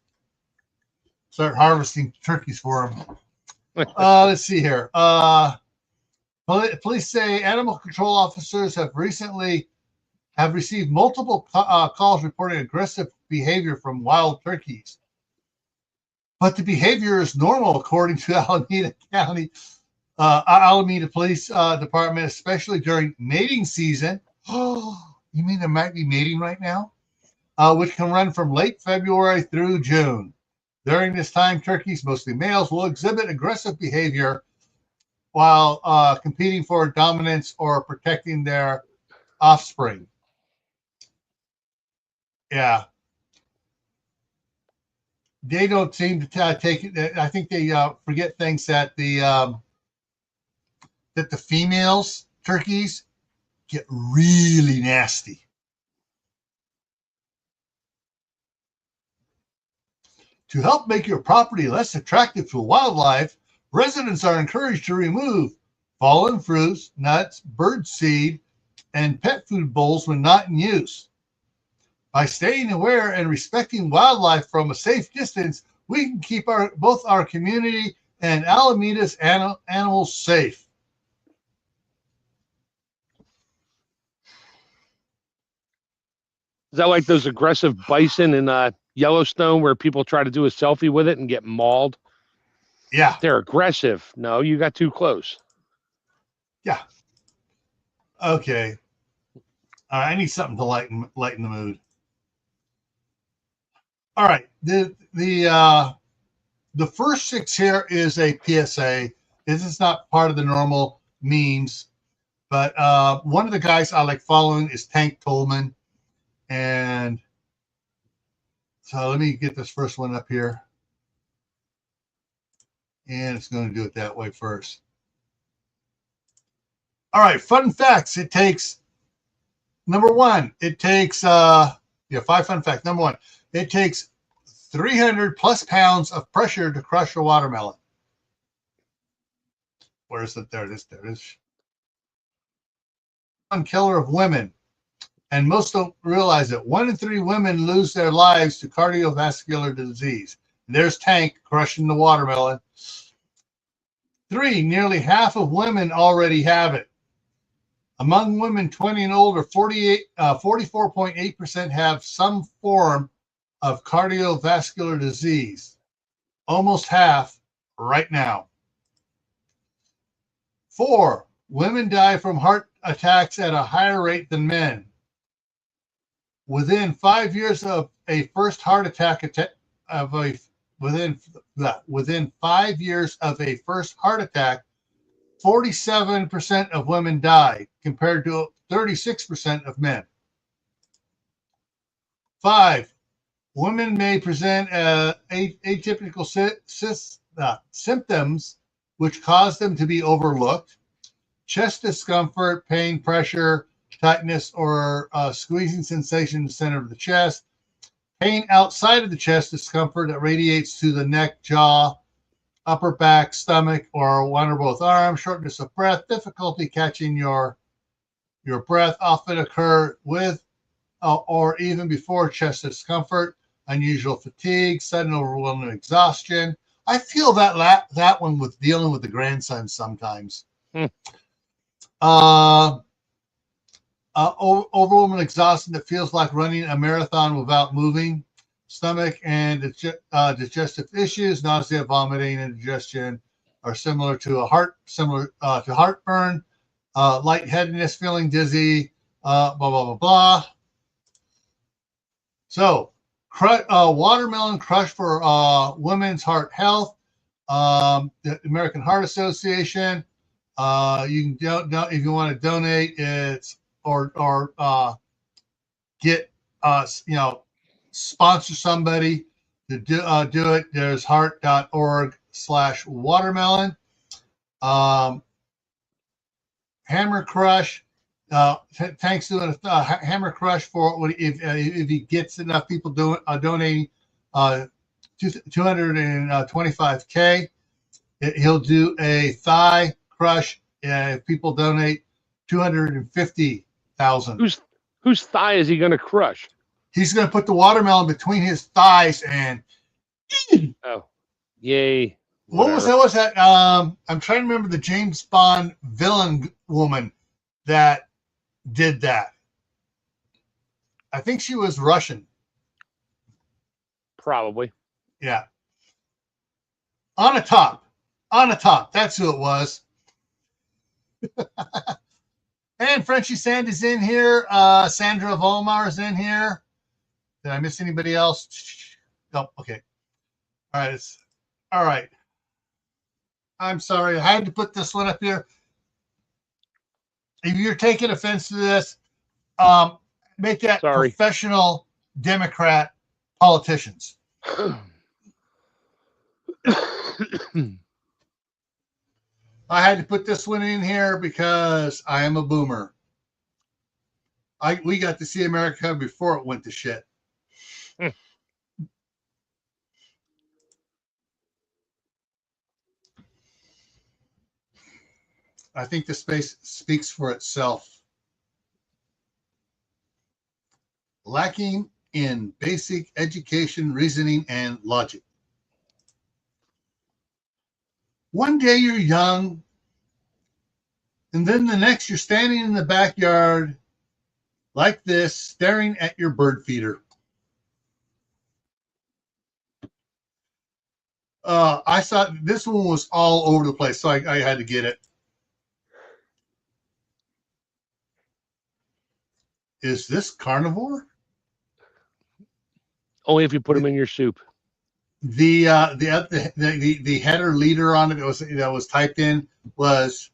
start harvesting turkeys for him. Let's see here. Police say animal control officers have received multiple calls reporting aggressive behavior from wild turkeys. But the behavior is normal, according to Alameda County, Alameda Police Department, especially during mating season. Oh, you mean they might be mating right now? Which can run from late February through June. During this time, turkeys, mostly males, will exhibit aggressive behavior while competing for dominance or protecting their offspring. Yeah. They don't seem to take it. I think they forget things that the females turkeys get really nasty. To help make your property less attractive to wildlife, residents are encouraged to remove fallen fruits, nuts, bird seed, and pet food bowls when not in use. By staying aware and respecting wildlife from a safe distance, we can keep both our community and Alameda's animals safe. Is that like those aggressive bison in Yellowstone where people try to do a selfie with it and get mauled? Yeah. They're aggressive. No, you got too close. Yeah. Okay. I need something to lighten the mood. All right. The first 6 here is a PSA. This is not part of the normal memes, but one of the guys I like following is Tank Tolman. And so let me get this first one up here. And it's going to do it that way first. All right, fun facts. It takes, number one, it takes, 5 fun facts. Number one, it takes 300 plus pounds of pressure to crush a watermelon. Where is it? There it is. There it is. One killer of women. And most don't realize that 1 in 3 women lose their lives to cardiovascular disease. And there's Tank crushing the watermelon. 3, nearly half of women already have it. Among women 20 and older, 44.8% have some form of cardiovascular disease. Almost half right now. 4, women die from heart attacks at a higher rate than men. Within 5 years of a first heart attack, within 5 years of a first heart attack, 47% of women die, compared to 36% of men. 5, women may present atypical symptoms which cause them to be overlooked: chest discomfort, pain, pressure, tightness, or squeezing sensation in the center of the chest, pain outside of the chest, discomfort that radiates to the neck, jaw, upper back, stomach, or one or both arms, shortness of breath, difficulty catching your breath often occur with or even before chest discomfort, unusual fatigue, sudden overwhelming exhaustion. I feel that one with dealing with the grandson sometimes. Overwhelming exhaustion that feels like running a marathon without moving. stomach and digestive issues, nausea, vomiting, and indigestion are similar to heartburn, lightheadedness, feeling dizzy, blah, blah, blah, blah. So, watermelon crush for women's heart health, the American Heart Association. You can if you want to donate, it's or get sponsor somebody to do it. There's heart.org/watermelon. Hammer Crush. Thanks to Hammer Crush for if he gets enough people donating $225K, he'll do a thigh crush. If people donate $250,000. Whose thigh is he going to crush? He's going to put the watermelon between his thighs and. Oh, yay! Whatever. What was that? I'm trying to remember the James Bond villain woman that did that. I think she was Russian. Probably. Yeah. On a top. That's who it was. And Frenchie Sandy's in here. Sandra Volmar is in here. Did I miss anybody else? No. Okay. All right. I'm sorry. I had to put this one up here. If you're taking offense to this, make that professional Democrat politicians. I had to put this one in here because I am a boomer. We got to see America before it went to shit. I think the space speaks for itself. Lacking in basic education, reasoning, and logic. One day you're young, and then the next you're standing in the backyard like this, staring at your bird feeder. I saw this one was all over the place, so I had to get it. Is this carnivore? Only if you put them in your soup. The header leader on it that was typed in was,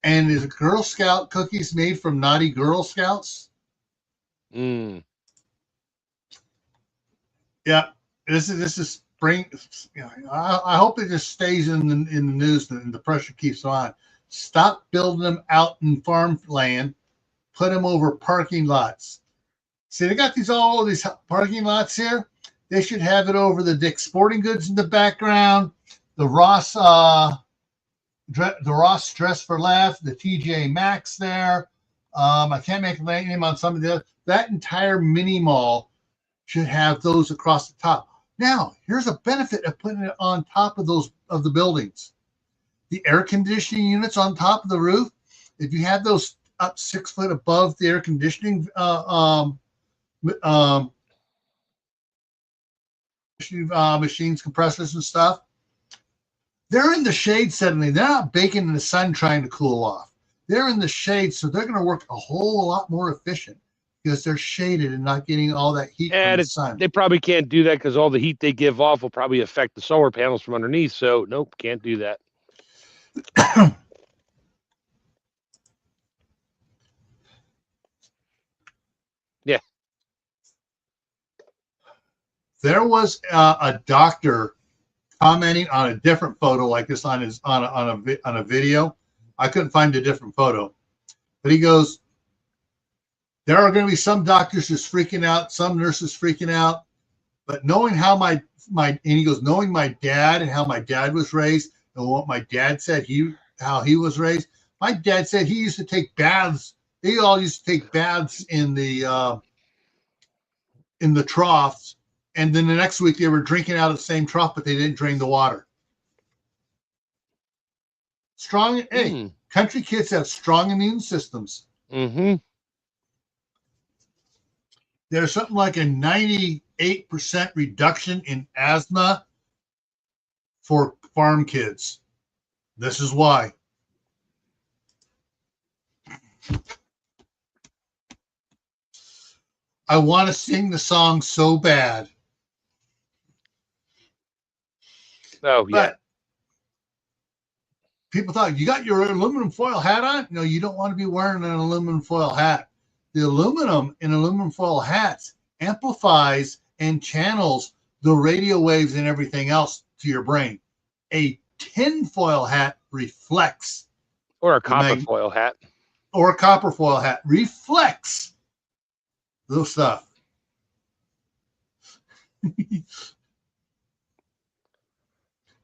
and is Girl Scout cookies made from naughty Girl Scouts? Mm. Yeah, this is spring. I hope it just stays in the news and the pressure keeps on. Stop building them out in farmland. Put them over parking lots. See, they got all these parking lots here. They should have it over the Dick's Sporting Goods in the background, the Ross Dress for Less, the TJ Maxx there. I can't make a name on some of the other. That entire mini mall should have those across the top. Now, here's a benefit of putting it on top of the buildings. The air conditioning units on top of the roof, if you have those up 6 foot above the air conditioning machines, compressors and stuff, they're in the shade suddenly. They're not baking in the sun trying to cool off. They're in the shade, so they're going to work a whole lot more efficient because they're shaded and not getting all that heat from the sun. They probably can't do that because all the heat they give off will probably affect the solar panels from underneath. So nope, can't do that. Yeah. There was a doctor commenting on a different photo like this on a video. I couldn't find a different photo, but he goes, there are going to be some doctors just freaking out, some nurses freaking out, but knowing how knowing my dad and how my dad was raised and what my dad said how he was raised. My dad said he used to take baths. They all used to take baths in the troughs. And then the next week they were drinking out of the same trough, but they didn't drain the water. Country kids have strong immune systems. Mm-hmm. there's something like a 98% reduction in asthma for farm kids. This is why. I want to sing the song so bad. Oh, yeah. But people thought, you got your aluminum foil hat on? No, you don't want to be wearing an aluminum foil hat. The aluminum in aluminum foil hats amplifies and channels the radio waves and everything else to your brain. A tin foil hat reflects. Or a copper foil hat. Or a copper foil hat reflects little stuff.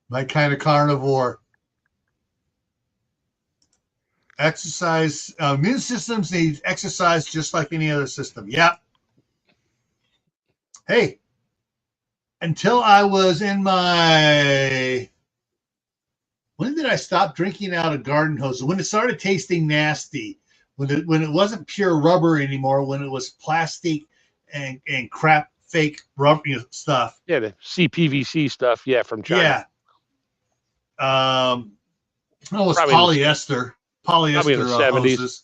My kind of carnivore. Exercise, immune systems need exercise just like any other system. Yeah. Hey, until I was in my, when did I stop drinking out of garden hoses? When it started tasting nasty, when it wasn't pure rubber anymore, when it was plastic and crap fake rubber stuff. Yeah, the CPVC stuff. Yeah, from China. Yeah. It was polyester. Polyester in the 70s. Hoses.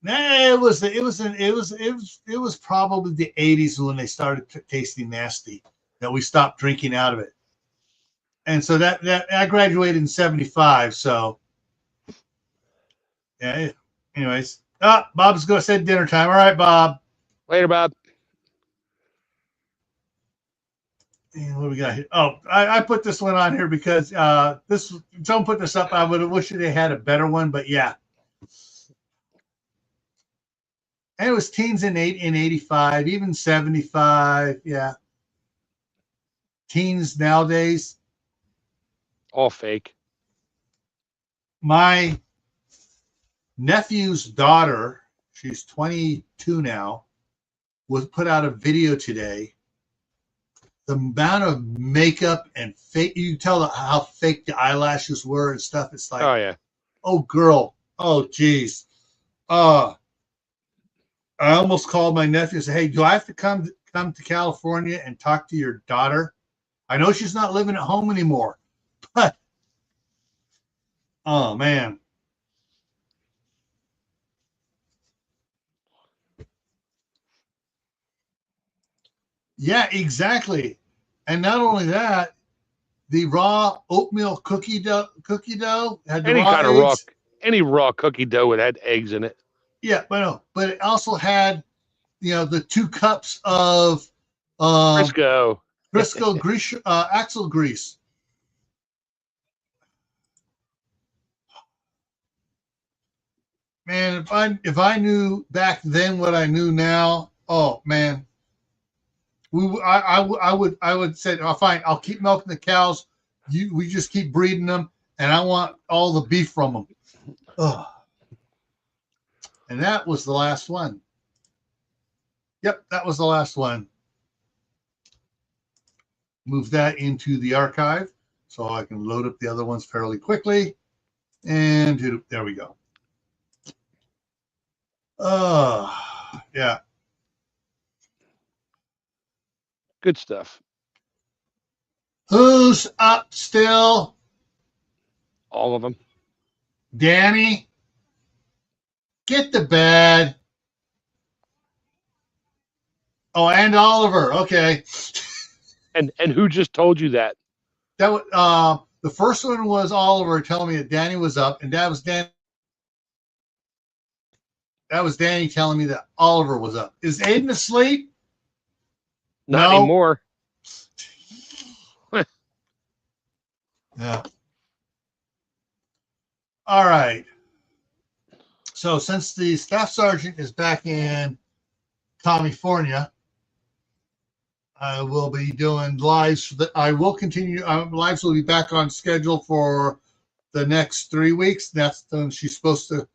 Nah, it was probably the 80s when they started tasting nasty that we stopped drinking out of it. And so that I graduated in 75. So yeah. Anyways, Bob's going to say dinner time. All right, Bob. Later, Bob. And what do we got here? Oh, I put this one on here because someone put this up. I would have wished they had a better one, but yeah. And it was teens in 85, even 75. Yeah. Teens nowadays. All fake. My nephew's daughter, she's 22 now, was put out a video today. The amount of makeup and fake, you can tell how fake the eyelashes were and stuff. It's like, oh yeah, oh girl, oh geez, I almost called my nephew and said, hey, do I have to come to California and talk to your daughter? I know she's not living at home anymore, but oh man. Yeah, exactly. And not only that, the raw oatmeal cookie dough had the any raw cookie dough would have eggs in it. Yeah, but it also had, the 2 cups of Crisco grease, axle grease. Man, if I knew back then what I knew now, oh man. I would say, oh, fine, I'll keep milking the cows. We just keep breeding them, and I want all the beef from them. Ugh. And that was the last one. Yep, that was the last one. Move that into the archive so I can load up the other ones fairly quickly. And there we go. Yeah. Good stuff. Who's up still? All of them. Danny, get to bed. Oh, and Oliver. Okay. And who just told you that? That the first one was Oliver telling me that Danny was up, and that was Danny telling me that Oliver was up. Is Aiden asleep? Not anymore. Yeah. All right. So since the staff sergeant is back in California, I will be doing lives. I will continue. Lives will be back on schedule for the next 3 weeks. That's when she's supposed to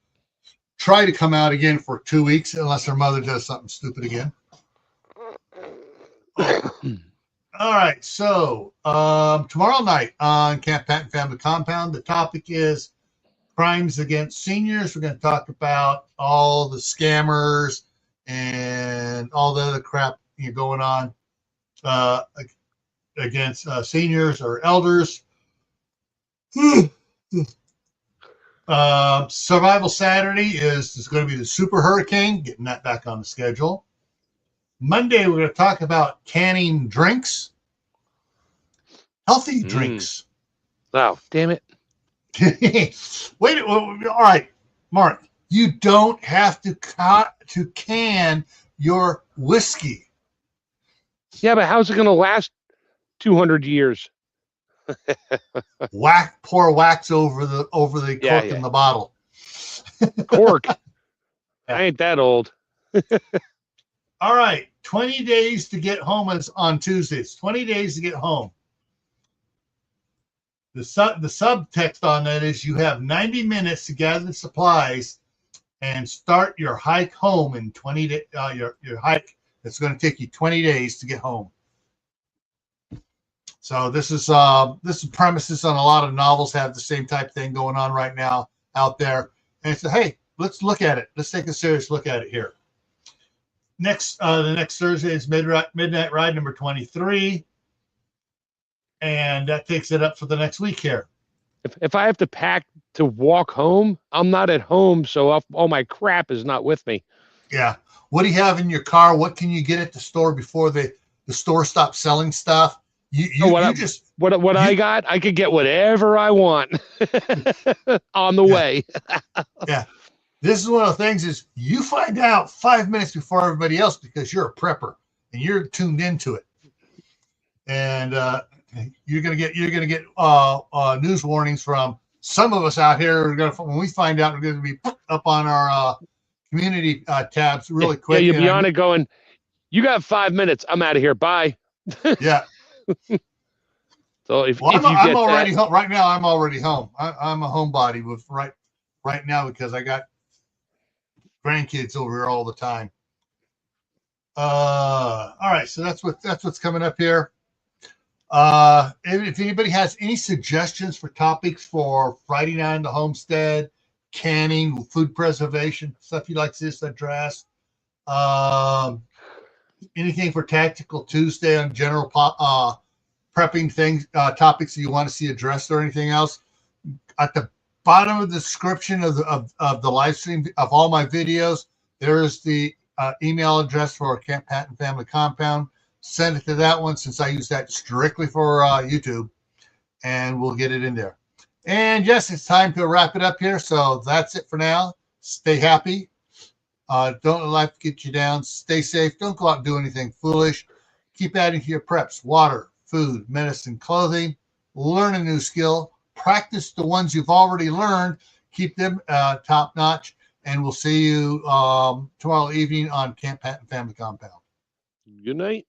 try to come out again for 2 weeks, unless her mother does something stupid again. All right. So tomorrow night on Camp Patton Family Compound, the topic is crimes against seniors. We're going to talk about all the scammers and all the other crap going on against seniors or elders. Survival Saturday is going to be the Super Hurricane, getting that back on the schedule. Monday, we're going to talk about canning drinks, healthy drinks. Oh, damn it. Wait, all right, Mark, you don't have to can your whiskey. Yeah, but how's it going to last 200 years? Pour wax over the cork in the bottle. Cork. I ain't that old. All right, 20 days to get home is on Tuesdays. 20 days to get home. The subtext on that is you have 90 minutes to gather the supplies and start your hike home in 20 days. Your hike that's going to take you 20 days to get home. So this is premises on a lot of novels have the same type thing going on right now out there. And it's hey, let's look at it. Let's take a serious look at it here. The next Thursday is Midnight Ride number 23. And that takes it up for the next week here. If I have to pack to walk home, I'm not at home, so all my crap is not with me. Yeah. What do you have in your car? What can you get at the store before the store stops selling stuff? I got, I could get whatever I want on the way. Yeah. This is one of the things is you find out 5 minutes before everybody else because you're a prepper and you're tuned into it. And you're gonna get news warnings from some of us out here. When we find out, we're gonna be up on our community tabs really quick. Yeah, you'll be on it going, you got 5 minutes. I'm out of here. Bye. Yeah. So I'm already home right now. I'm already home. I'm a homebody with right now because I got grandkids over here all the time. All right, so that's what's coming up here. If anybody has any suggestions for topics for Friday night in the homestead, canning, food preservation, stuff you'd like to see us address, anything for Tactical Tuesday on general prepping things, topics that you want to see addressed or anything else, at the bottom of the description of the live stream of all my videos, there is the email address for Camp Patton Family Compound. Send it to that one since I use that strictly for YouTube, and we'll get it in there. And yes, it's time to wrap it up here. So that's it for now. Stay happy. Don't let life get you down. Stay safe. Don't go out and do anything foolish. Keep adding to your preps: water, food, medicine, clothing. Learn a new skill. Practice the ones you've already learned. Keep them top notch. And we'll see you tomorrow evening on Camp Patton Family Compound. Good night.